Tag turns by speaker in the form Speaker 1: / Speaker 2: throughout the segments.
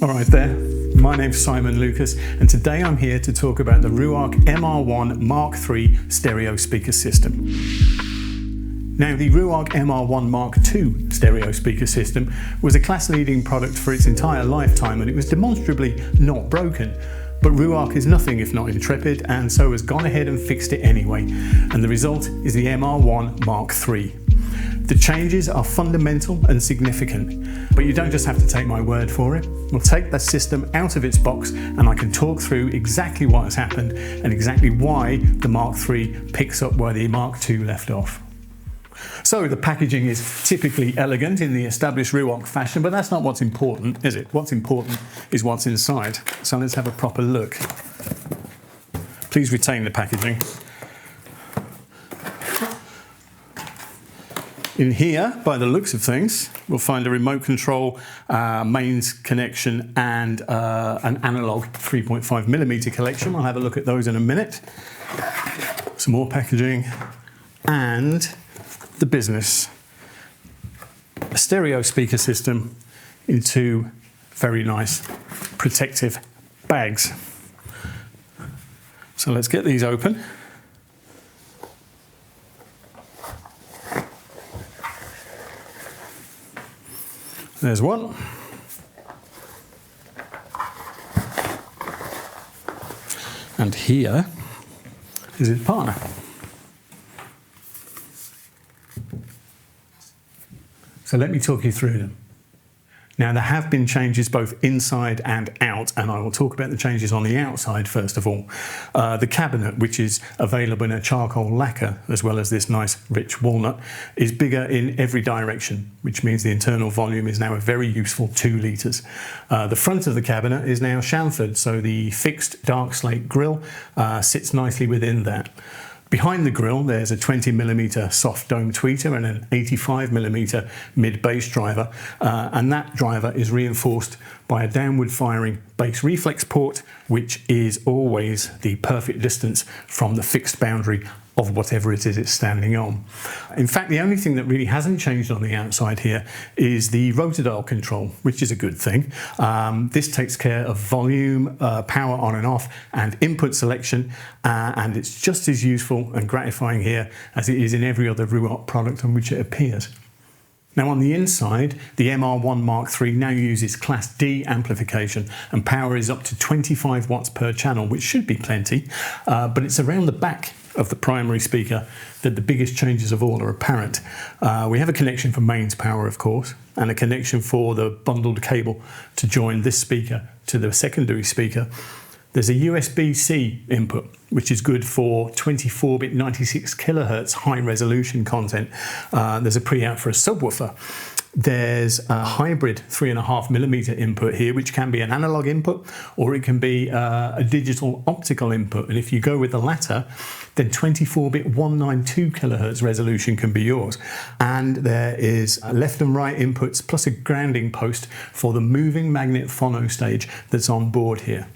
Speaker 1: Alright there, my name's Simon Lucas and today I'm here to talk about the Ruark MR1 Mk3 stereo speaker system. Now the Ruark MR1 Mk2 stereo speaker system was a class-leading product for its entire lifetime and it was demonstrably not broken. But Ruark is nothing if not intrepid and so has gone ahead and fixed it anyway, and the result is the MR1 Mk3. The changes are fundamental and significant, but you don't just have to take my word for it. We'll take the system out of its box and I can talk through exactly what has happened and exactly why the Mk3 picks up where the Mk2 left off. So the packaging is typically elegant in the established Ruark fashion, but that's not what's important, is it? What's important is what's inside. So let's have a proper look. Please retain the packaging. In here, by the looks of things, we'll find a remote control, mains connection and an analog 3.5mm collection. We'll have a look at those in a minute. Some more packaging and the business. A stereo speaker system in two very nice protective bags. So let's get these open. There's one. And here is its partner. So let me talk you through them. Now there have been changes both inside and out, and I will talk about the changes on the outside first of all. The cabinet, which is available in a charcoal lacquer as well as this nice rich walnut, is bigger in every direction, which means the internal volume is now a very useful 2 litres. The front of the cabinet is now chamfered, so the fixed dark slate grille sits nicely within that. Behind the grille there's a 20mm soft dome tweeter and an 85mm mid bass driver, and that driver is reinforced by a downward firing bass reflex port, which is always the perfect distance from the fixed boundary of whatever it is it's standing on. In fact, the only thing that really hasn't changed on the outside here is the rotor dial control, which is a good thing. This takes care of volume, power on and off, and input selection, and it's just as useful and gratifying here as it is in every other Ruark product on which it appears. Now on the inside, the MR1 Mk3 now uses Class D amplification and power is up to 25 watts per channel, which should be plenty, but it's around the back of the primary speaker that the biggest changes of all are apparent. We have a connection for mains power, of course, and a connection for the bundled cable to join this speaker to the secondary speaker. There's a USB-C input, which is good for 24-bit 96 kHz high resolution content. There's a pre-out for a subwoofer. There's a hybrid 3.5mm input here, which can be an analog input or it can be a digital optical input. And if you go with the latter, then 24-bit 192 kHz resolution can be yours. And there is left and right inputs plus a grounding post for the moving magnet phono stage that's on board here.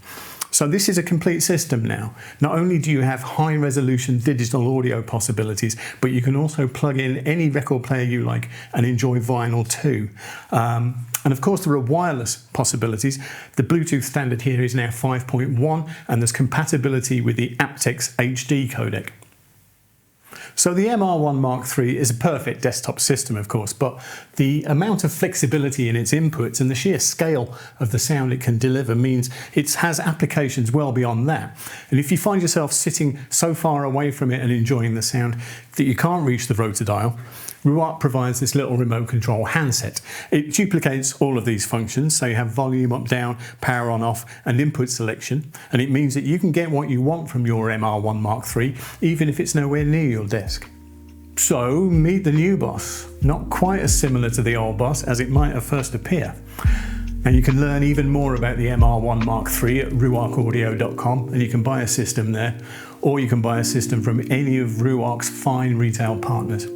Speaker 1: So this is a complete system now. Not only do you have high resolution digital audio possibilities, but you can also plug in any record player you like and enjoy vinyl too. And of course there are wireless possibilities. The Bluetooth standard here is now 5.1 and there's compatibility with the aptX HD codec. So the MR1 Mk3 is a perfect desktop system, of course, but the amount of flexibility in its inputs and the sheer scale of the sound it can deliver means it has applications well beyond that. And if you find yourself sitting so far away from it and enjoying the sound that you can't reach the rotor dial, Ruark provides this little remote control handset. It duplicates all of these functions, so you have volume up, down, power on, off, and input selection, and it means that you can get what you want from your MR1 Mk3, even if it's nowhere near your desk. So, meet the new boss. Not quite as similar to the old boss as it might at first appear. And you can learn even more about the MR1 Mk3 at ruarkaudio.com, and you can buy a system there, or you can buy a system from any of Ruark's fine retail partners.